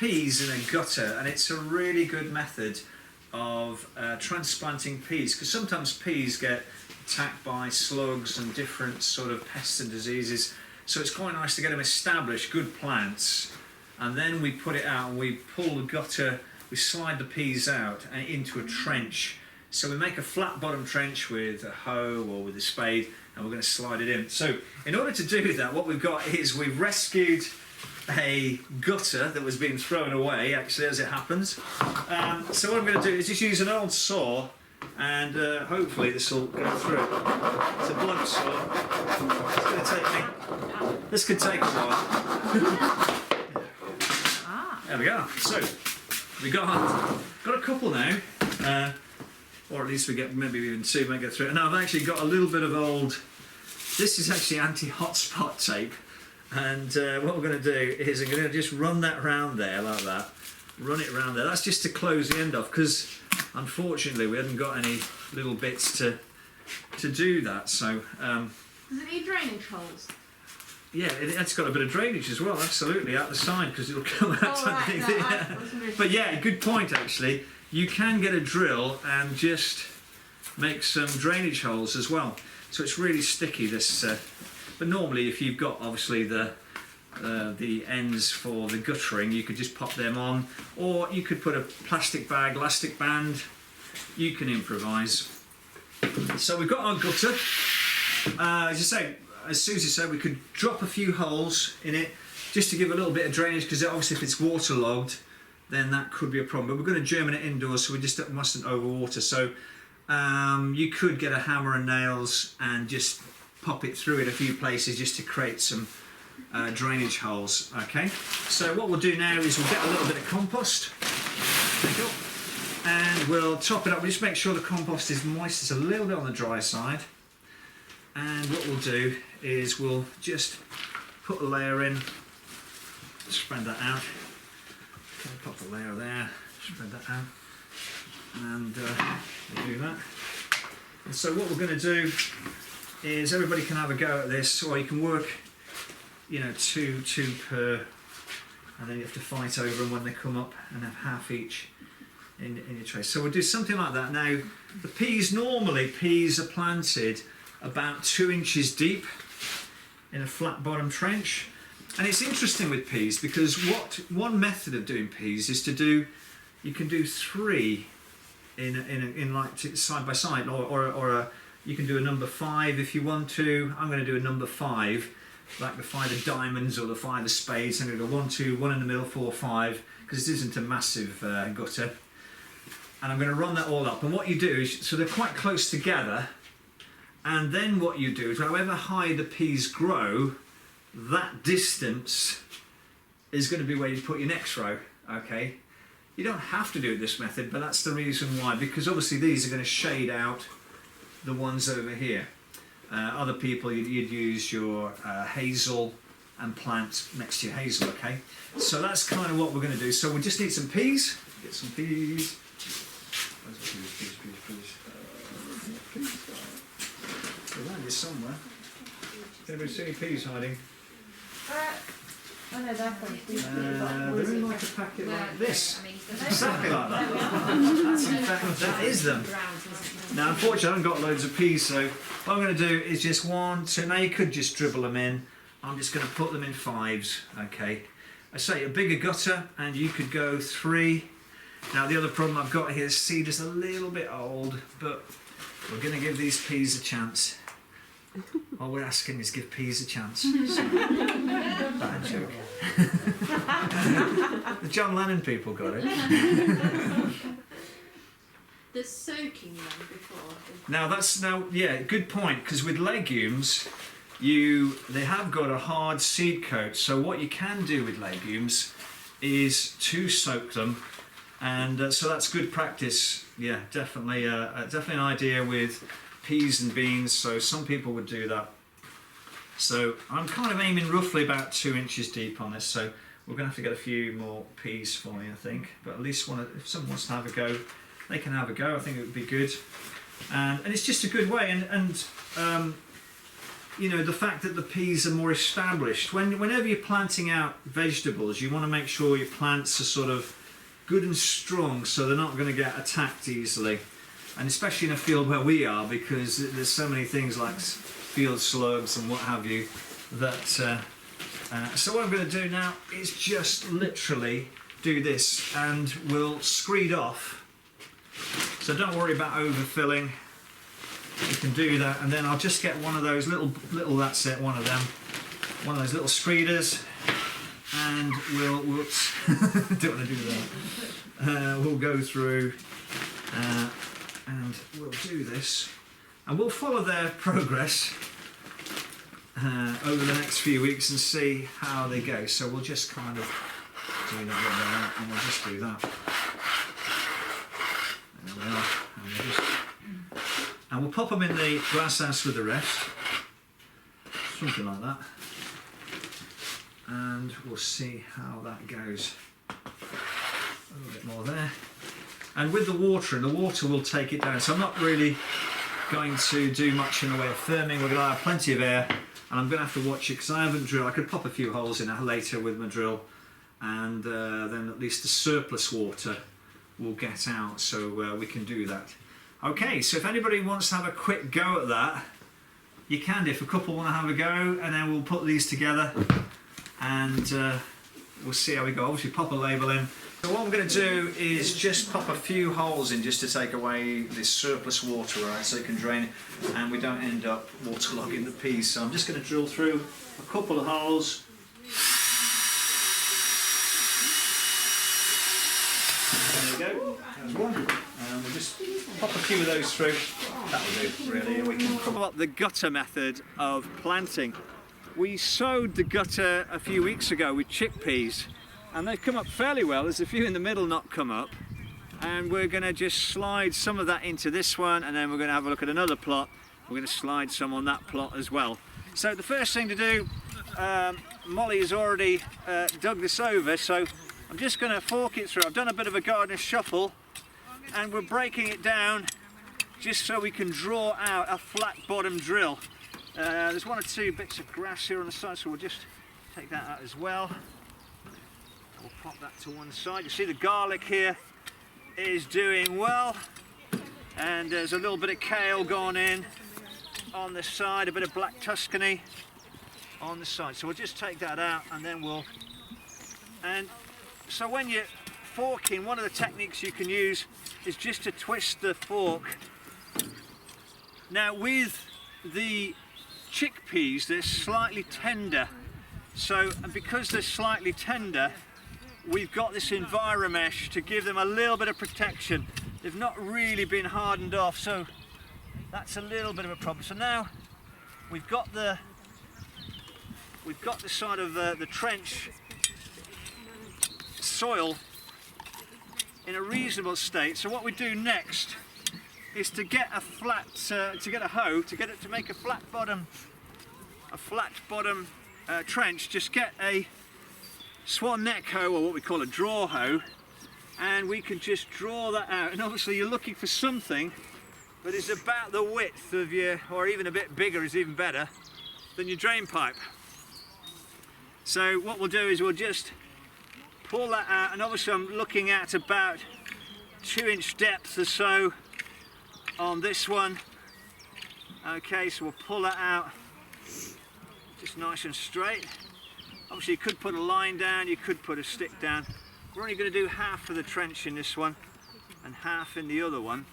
peas in a gutter, and it's a really good method of transplanting peas, because sometimes peas get attacked by slugs and different sort of pests and diseases, so it's quite nice to get them established, good plants, and then we put it out and we pull the gutter, we slide the peas out and into a trench. So we make a flat bottom trench with a hoe or with a spade, and we're going to slide it in. So in order to do that, what we've got is we've rescued a gutter that was being thrown away, actually, as it happens. So what I'm going to do is just use an old saw, and hopefully this will go through. It's a blunt saw. It's going to take me. This could take a while. There we go. So we got a couple now, or at least we get maybe even two, might get through. And I've actually got a little bit of old. This is actually anti-hotspot tape. And what we're going to do is I'm going to just run that round there like that. Run it round there. That's just to close the end off, because unfortunately we hadn't got any little bits to do that. So does it need drainage holes? yeah, it's got a bit of drainage as well. Absolutely, out the side, because it'll come out. Oh, right, no, yeah. But yeah, good point actually. You can get a drill and just make some drainage holes as well. So it's really sticky, this. But normally, if you've got obviously the ends for the guttering, you could just pop them on, or you could put a plastic bag, elastic band. You can improvise. So we've got our gutter. As I say, as Susie said, we could drop a few holes in it just to give a little bit of drainage, because obviously if it's waterlogged, then that could be a problem. But we're going to germinate indoors, so we just mustn't overwater. So you could get a hammer and nails and just pop it through in a few places just to create some drainage holes. Okay, so what we'll do now is we'll get a little bit of compost. There you go. And we'll top it up. We'll just make sure the compost is moist. It's a little bit on the dry side. And what we'll do is we'll just put a layer in, spread that out. Okay, pop the layer there, spread that out, and we'll do that. And so what we're going to do is everybody can have a go at this, or you can work, you know, two per, and then you have to fight over them when they come up, and have half each in your tray. So we'll do something like that. Now, the peas, normally peas are planted about 2 inches deep in a flat bottom trench. And it's interesting with peas, because one method of doing peas is to do, you can do 3 in like side by side, or you can do a number 5 if you want to. I'm going to do a number 5, like the 5 of diamonds or the 5 of spades. I'm going to go 1, 2, 1 in the middle, 4, 5, because it isn't a massive gutter. And I'm going to run that all up. And what you do is, so they're quite close together, and then what you do is, however high the peas grow, that distance is going to be where you put your next row. Okay, you don't have to do it this method, but that's the reason why, because obviously these are going to shade out the ones over here. Other people, you'd use your hazel and plant next to your hazel. Okay, so that's kind of what we're going to do. So we just need some peas. Get some peas. Where's the peas? They're around here somewhere. Anybody see any peas hiding? I know they're from they're in like a packet like this. Exactly like that. That's in fact, that is them. Now, unfortunately, I haven't got loads of peas, so what I'm going to do is just 1, 2. Now, you could just dribble them in. I'm just going to put them in 5s. Okay. I say a bigger gutter, and you could go 3. Now, the other problem I've got here is seed is a little bit old, but we're going to give these peas a chance. All we're asking is give peas a chance. Bad joke. The John Lennon people got it. The soaking one before. Yeah, good point. Because with legumes, they have got a hard seed coat. So what you can do with legumes is to soak them, and so that's good practice. Yeah, definitely an idea with peas and beans, so some people would do that. So I'm kind of aiming roughly about 2 inches deep on this, so we're going to have to get a few more peas for me, I think. But at least if someone wants to have a go, they can have a go. I think it would be good, and it's just a good way. And you know, the fact that the peas are more established. Whenever you're planting out vegetables, you want to make sure your plants are sort of good and strong, so they're not going to get attacked easily. And especially in a field where we are, because there's so many things like field slugs and what have you, that so what I'm going to do now is just literally do this, and we'll screed off. So don't worry about overfilling. You can do that, and then I'll just get one of those little that's it, one of those little screeders, and we'll whoops, don't want to do that. We'll go through and we'll do this, and we'll follow their progress over the next few weeks and see how they go. So we'll just kind of do that, and we'll just do that. There we are. And we'll pop them in the glass house with the rest, something like that, and we'll see how that goes. A little bit more there. And with the water will take it down, so I'm not really going to do much in the way of firming. We're going to have plenty of air, and I'm going to have to watch it because I haven't drilled. I could pop a few holes in later with my drill, and then at least the surplus water will get out, so we can do that. Okay, so if anybody wants to have a quick go at that, you can do. If a couple want to have a go, and then we'll put these together, and we'll see how we go. Obviously pop a label in. So what I'm going to do is just pop a few holes in just to take away this surplus water, right, so it can drain and we don't end up waterlogging the peas. So I'm just going to drill through a couple of holes. There we go, there's one. And we'll just pop a few of those through. That'll do, really. We can come up the gutter method of planting. We sowed the gutter a few weeks ago with chickpeas, and they've come up fairly well. There's a few in the middle not come up, and we're going to just slide some of that into this one, and then we're going to have a look at another plot. We're going to slide some on that plot as well. So the first thing to do, Molly has already dug this over, so I'm just going to fork it through. I've done a bit of a gardener's shuffle, and we're breaking it down just so we can draw out a flat bottom drill. There's one or two bits of grass here on the side, so we'll just take that out as well. We'll pop that to one side. You see the garlic here is doing well, and there's a little bit of kale gone in on the side, a bit of black Tuscany on the side. So we'll just take that out, and then and so when you're forking, one of the techniques you can use is just to twist the fork. Now with the chickpeas, they're slightly tender, and because they're slightly tender, we've got this enviromesh to give them a little bit of protection. They've not really been hardened off, so that's a little bit of a problem. So now we've got the side of the trench soil in a reasonable state. So what we do next is to get a flat, to get a hoe, to make a flat bottom trench. Just get a swan neck hoe, or what we call a draw hoe, and we can just draw that out. And obviously you're looking for something that is about the width of your, or even a bit bigger is even better, than your drain pipe. So what we'll do is we'll just pull that out, and obviously I'm looking at about 2-inch depth or so on this one. Okay, so we'll pull that out just nice and straight. Obviously you could put a line down, you could put a stick down. We're only going to do half of the trench in this one and half in the other one.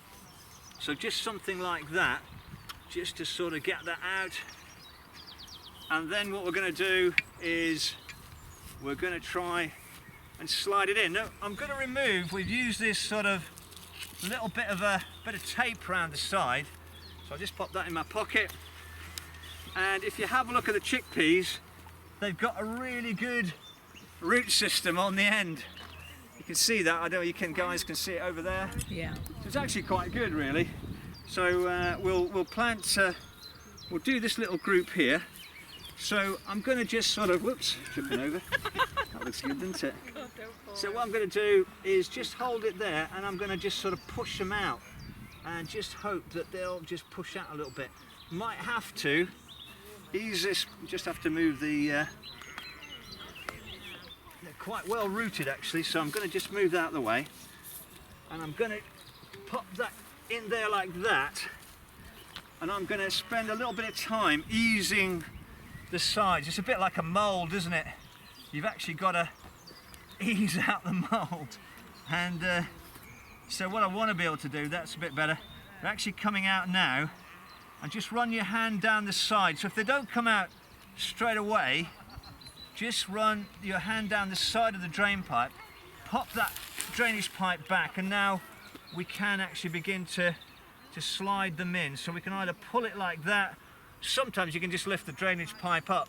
So just something like that, just to sort of get that out. And then what we're going to do is we're going to try and slide it in. Now I'm going to remove, we've used this sort of little bit of tape around the side. So I'll just pop that in my pocket. And if you have a look at the chickpeas, they've got a really good root system on the end. You can see that, I don't know, guys can see it over there. Yeah. So it's actually quite good, really. So we'll plant, we'll do this little group here. So I'm going to just sort of, whoops, tripping over. That looks good, doesn't it? So what I'm going to do is just hold it there, and I'm going to just sort of push them out and just hope that they'll just push out a little bit. Might have to ease this. Just have to move the. They're quite well rooted actually, so I'm going to just move that out of the way, and I'm going to pop that in there like that, and I'm going to spend a little bit of time easing the sides. It's a bit like a mould, isn't it? You've actually got to ease out the mould, and so what I want to be able to do, that's a bit better. They're actually coming out now, and just run your hand down the side. So if they don't come out straight away, just run your hand down the side of the drain pipe, pop that drainage pipe back, and now we can actually begin to slide them in. So we can either pull it like that, sometimes you can just lift the drainage pipe up.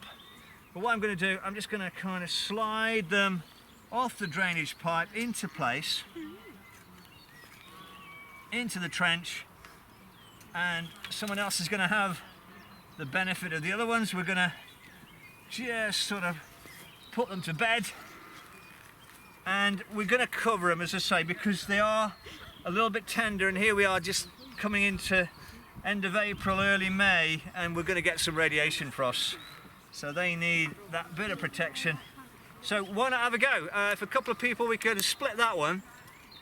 But what I'm going to do, I'm just going to kind of slide them off the drainage pipe into place, into the trench, and someone else is going to have the benefit of the other ones. We're going to just sort of put them to bed, and we're going to cover them, as I say, because they are a little bit tender, and here we are just coming into end of April, early May, and we're going to get some radiation frosts, so they need that bit of protection. So why not have a go? If a couple of people, we could split that one,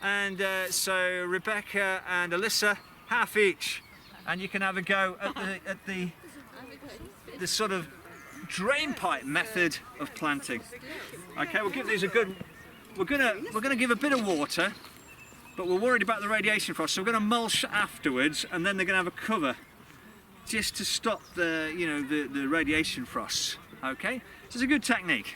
and so Rebecca and Alyssa, half each, and you can have a go at the sort of drain pipe method of planting. Okay, we'll give these a good. We're gonna give a bit of water, but we're worried about the radiation frost, so we're going to mulch afterwards, and then they're going to have a cover just to stop the the radiation frosts. Okay, so it's a good technique.